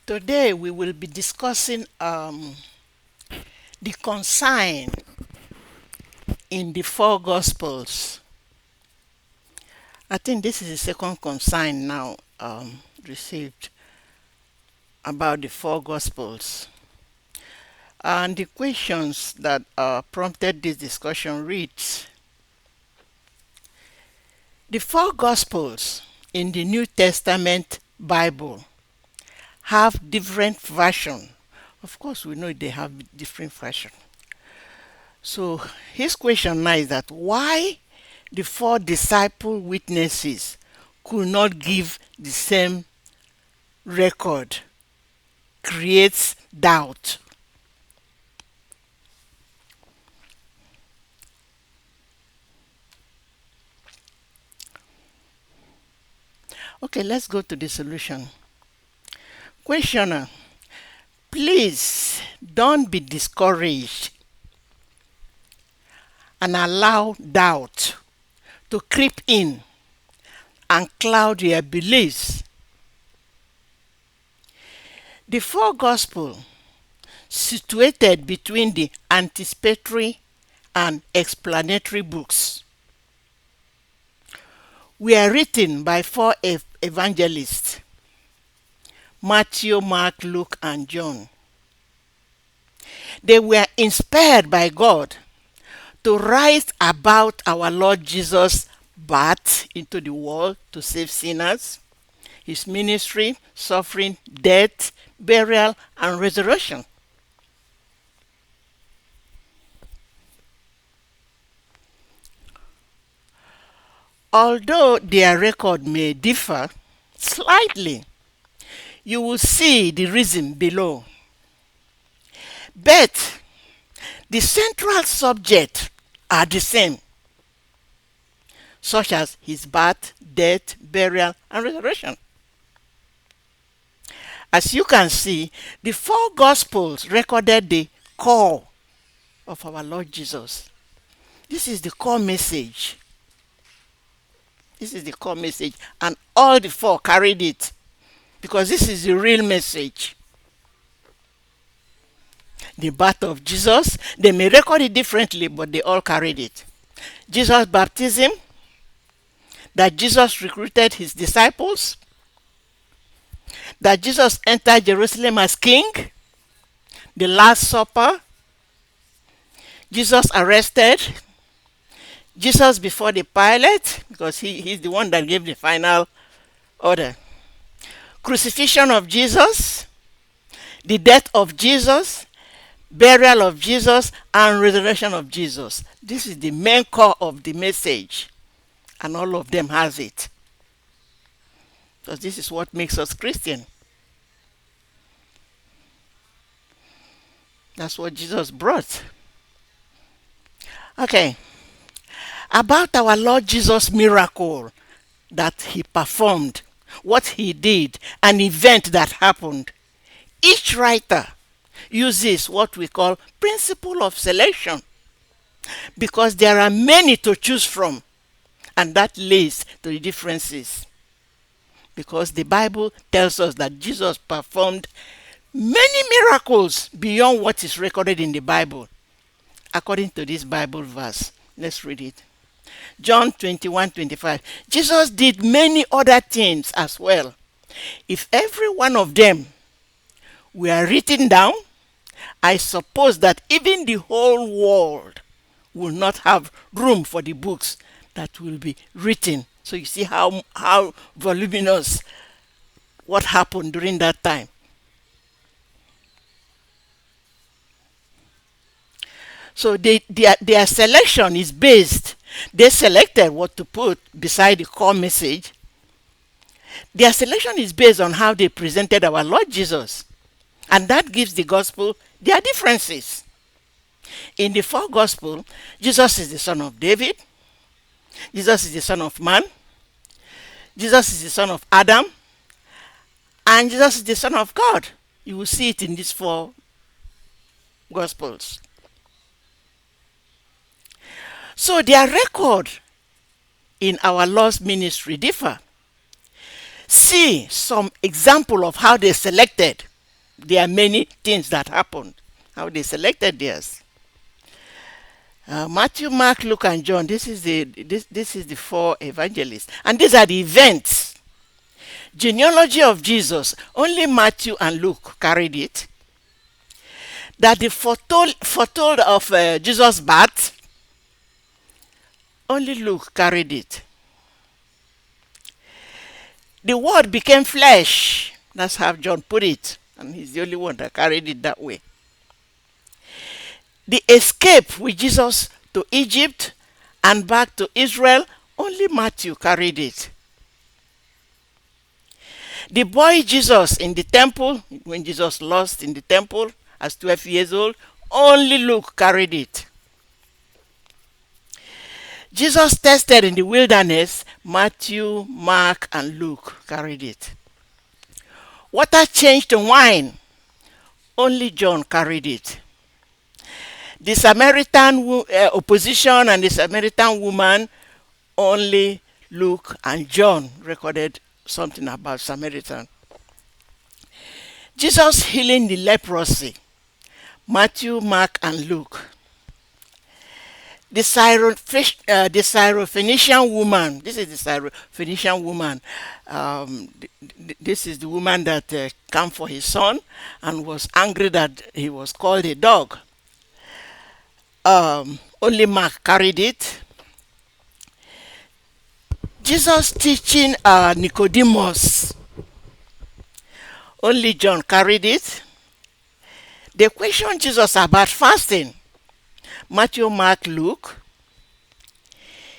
Today we will be discussing the consign in the four Gospels. I think this is the second consign now received about the four Gospels. And the questions that prompted this discussion reads: the four Gospels in the New Testament Bible have different version. Of course, we know they have different version. So his question now is that why the four disciple witnesses could not give the same record creates doubt. Okay, let's go to the solution. Questioner, please don't be discouraged and allow doubt to creep in and cloud your beliefs. The four Gospels, situated between the anticipatory and explanatory books, were written by four evangelists: Matthew, Mark, Luke, and John. They were inspired by God to write about our Lord Jesus' birth into the world to save sinners, his ministry, suffering, death, burial, and resurrection. Although their record may differ slightly, you will see the reason below. But the central subject are the same, such as his birth, death, burial, and resurrection. As you can see, the four Gospels recorded the core of our Lord Jesus. This is the core message. This is the core message, and all the four carried it because this is the real message. The birth of Jesus, they may record it differently, but they all carried it. Jesus' baptism, that Jesus recruited his disciples, that Jesus entered Jerusalem as king, the Last Supper, Jesus arrested, Jesus before the Pilate, because he's the one that gave the final order, crucifixion of Jesus, the death of Jesus, burial of Jesus, and resurrection of Jesus. This is the main core of the message, and all of them has it. Because this is what makes us Christian. That's what Jesus brought. Okay. About our Lord Jesus' miracle that he performed, what he did, an event that happened. Each writer uses what we call principle of selection because there are many to choose from, and that leads to the differences. Because the Bible tells us that Jesus performed many miracles beyond what is recorded in the Bible, according to this Bible verse. Let's read it. John 21:25. Jesus did many other things as well. If every one of them were written down, I suppose that even the whole world will not have room for the books that will be written. So you see how voluminous what happened during that time. So their selection is based. They selected what to put beside the core message. Their selection is based on how they presented our Lord Jesus. And that gives the gospel their differences. In the four gospels, Jesus is the son of David. Jesus is the son of man. Jesus is the son of Adam. And Jesus is the son of God. You will see it in these four gospels. So their record in our Lord's ministry differ. See some example of how they selected there are many things that happened. How they selected theirs. Matthew, Mark, Luke, and John. This is the four evangelists, and these are the events. Genealogy of Jesus. Only Matthew and Luke carried it. That the foretold of Jesus' birth. Only Luke carried it. The word became flesh. That's how John put it, and he's the only one that carried it that way. The escape with Jesus to Egypt and back to Israel, only Matthew carried it. The boy Jesus in the temple, when Jesus lost in the temple as 12 years old, only Luke carried it. Jesus tested in the wilderness, Matthew, Mark, and Luke carried it. Water changed to wine, only John carried it. The Samaritan opposition and the Samaritan woman, only Luke and John recorded something about Samaritan. Jesus healing the leprosy, Matthew, Mark, and Luke. The Syrophoenician woman, this is the Syrophoenician woman. This is the woman that came for his son and was angry that he was called a dog. Only Mark carried it. Jesus teaching Nicodemus. Only John carried it. They questioned Jesus about fasting. Matthew, Mark, Luke.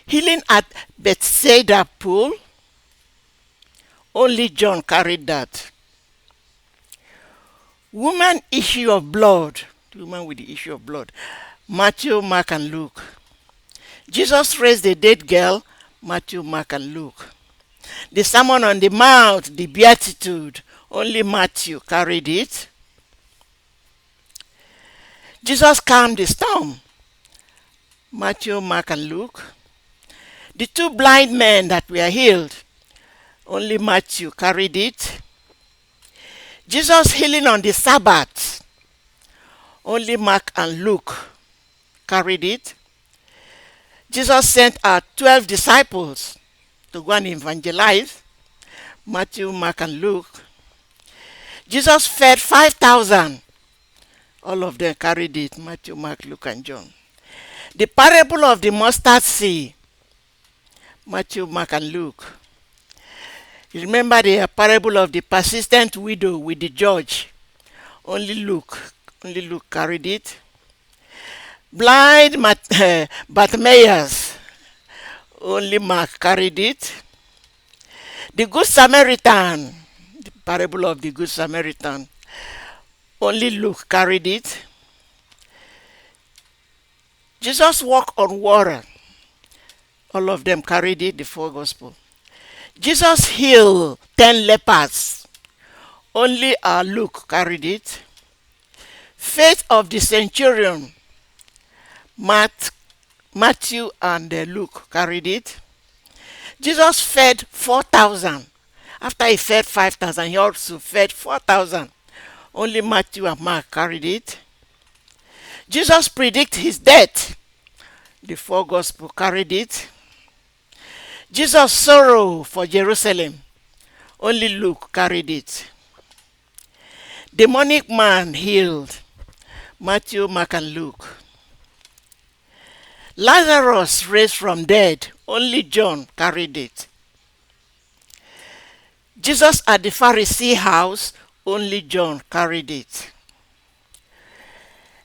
Healing at Bethsaida pool. Only John carried that. Woman issue of blood. The woman with the issue of blood. Matthew, Mark, and Luke. Jesus raised a dead girl. Matthew, Mark, and Luke. The Sermon on the Mount, the Beatitude. Only Matthew carried it. Jesus calmed the storm. Matthew, Mark, and Luke. The two blind men that were healed. Only Matthew carried it. Jesus healing on the Sabbath. Only Mark and Luke carried it. Jesus sent out 12 disciples to go and evangelize. Matthew, Mark, and Luke. Jesus fed 5,000. All of them carried it. Matthew, Mark, Luke, and John. The parable of the mustard seed. Matthew, Mark, and Luke. You remember the parable of the persistent widow with the judge. Only Luke carried it. Blind Bartimaeus. Only Mark carried it. The Good Samaritan. The parable of the Good Samaritan. Only Luke carried it. Jesus walked on water. All of them carried it, the four gospels. Jesus healed 10 lepers. Only Luke carried it. Faith of the centurion. Matthew and Luke carried it. Jesus fed 4,000. After he fed 5,000, he also fed 4,000. Only Matthew and Mark carried it. Jesus predicted his death. The four gospels carried it. Jesus' sorrow for Jerusalem. Only Luke carried it. Demonic man healed. Matthew, Mark, and Luke. Lazarus raised from dead. Only John carried it. Jesus at the Pharisee house. Only John carried it.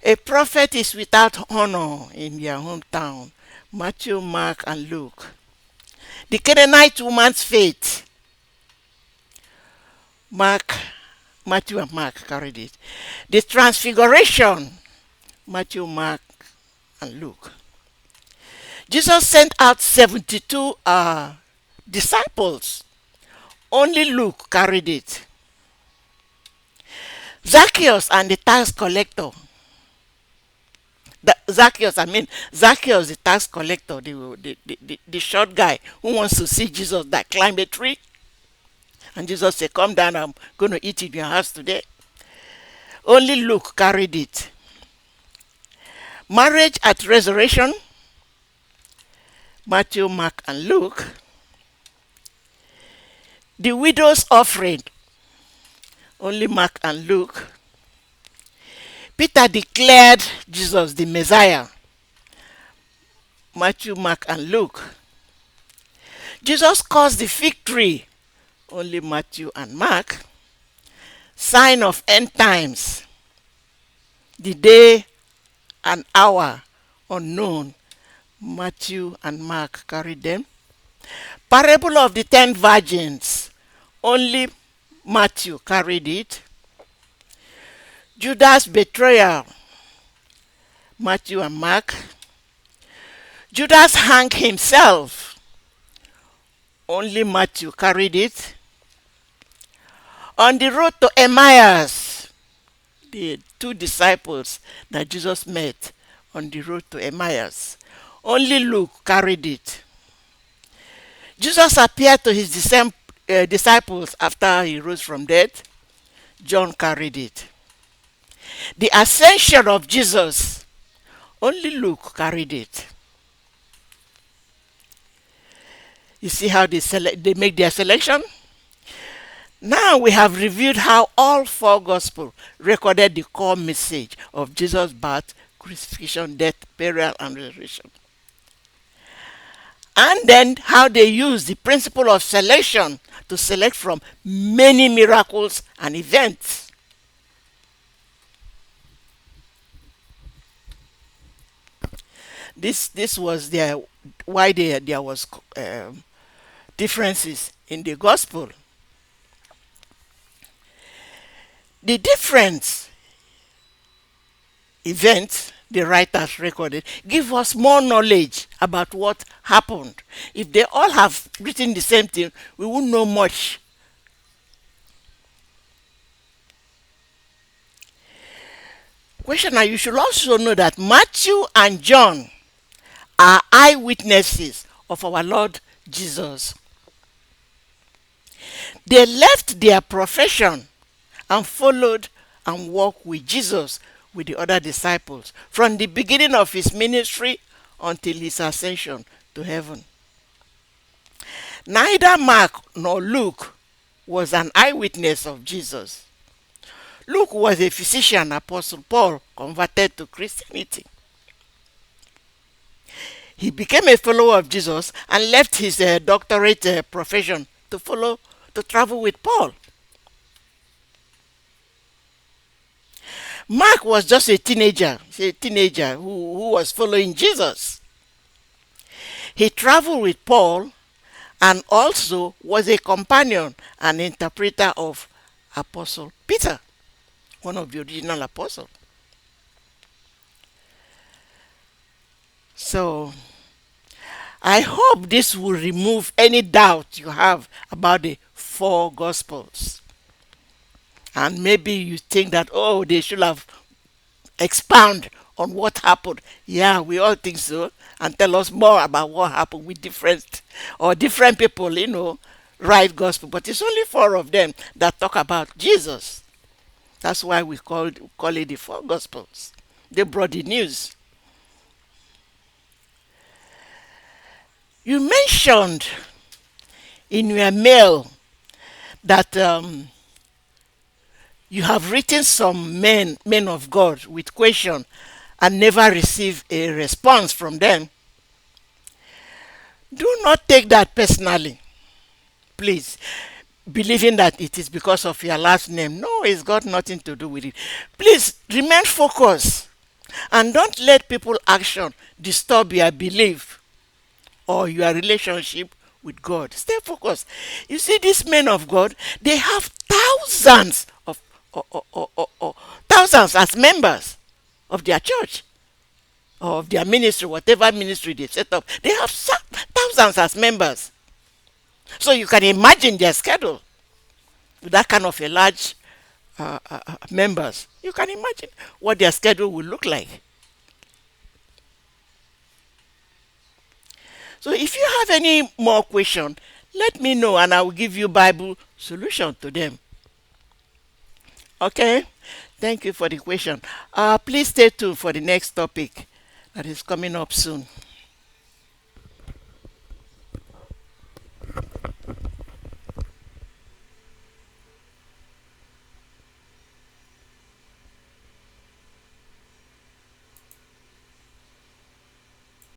A prophet is without honor in their hometown. Matthew, Mark, and Luke. The Canaanite woman's faith. Matthew and Mark carried it. The transfiguration. Matthew, Mark, and Luke. Jesus sent out 72 disciples. Only Luke carried it. Zacchaeus and the tax collector. Zacchaeus, the tax collector, the short guy who wants to see Jesus that climbed a tree. And Jesus said, come down, I'm going to eat in your house today. Only Luke carried it. Marriage at resurrection, Matthew, Mark, and Luke. The widow's offering, only Mark and Luke. Peter declared Jesus the Messiah, Matthew, Mark, and Luke. Jesus caused the fig tree, only Matthew and Mark. Sign of end times, the day and hour unknown, Matthew and Mark carried them. Parable of the 10 virgins, only Matthew carried it. Judas' betrayal, Matthew and Mark. Judas hanged himself, only Matthew carried it. On the road to Emmaus, the 2 disciples that Jesus met on the road to Emmaus, only Luke carried it. Jesus appeared to his disciples after he rose from death, John carried it. The ascension of Jesus, only Luke carried it. You see how they make their selection? Now we have reviewed how all 4 Gospels recorded the core message of Jesus' birth, crucifixion, death, burial, and resurrection. And then how they used the principle of selection to select from many miracles and events. This was why there was differences in the gospel. The different events the writers recorded give us more knowledge about what happened. If they all have written the same thing, we won't know much. Questioner, you should also know that Matthew and John are eyewitnesses of our Lord Jesus. They left their profession and followed and walked with Jesus with the other disciples from the beginning of his ministry until his ascension to heaven. Neither Mark nor Luke was an eyewitness of Jesus. Luke was a physician. Apostle Paul converted to Christianity. He became a follower of Jesus and left his doctorate profession to travel with Paul. Mark was just a teenager who was following Jesus. He traveled with Paul and also was a companion and interpreter of Apostle Peter, one of the original apostles. So, I hope this will remove any doubt you have about the 4 Gospels. And maybe you think that, oh, they should have expound on what happened. Yeah, we all think so. And tell us more about what happened with different people, write gospel. But it's only 4 of them that talk about Jesus. That's why we call it the 4 Gospels. They brought the news. You mentioned in your mail that you have written some men of God with question and never received a response from them. Do not take that personally, please, believing that it is because of your last name. No, it's got nothing to do with it. Please remain focused and don't let people's action disturb your belief or your relationship with God. Stay focused. You see, these men of God, they have thousands as members of their church or of their ministry, whatever ministry they set up. They have thousands as members. So you can imagine their schedule with that kind of a large members. You can imagine what their schedule will look like. So if you have any more questions, let me know and I will give you Bible solution to them. Okay? Thank you for the question. Please stay tuned for the next topic that is coming up soon.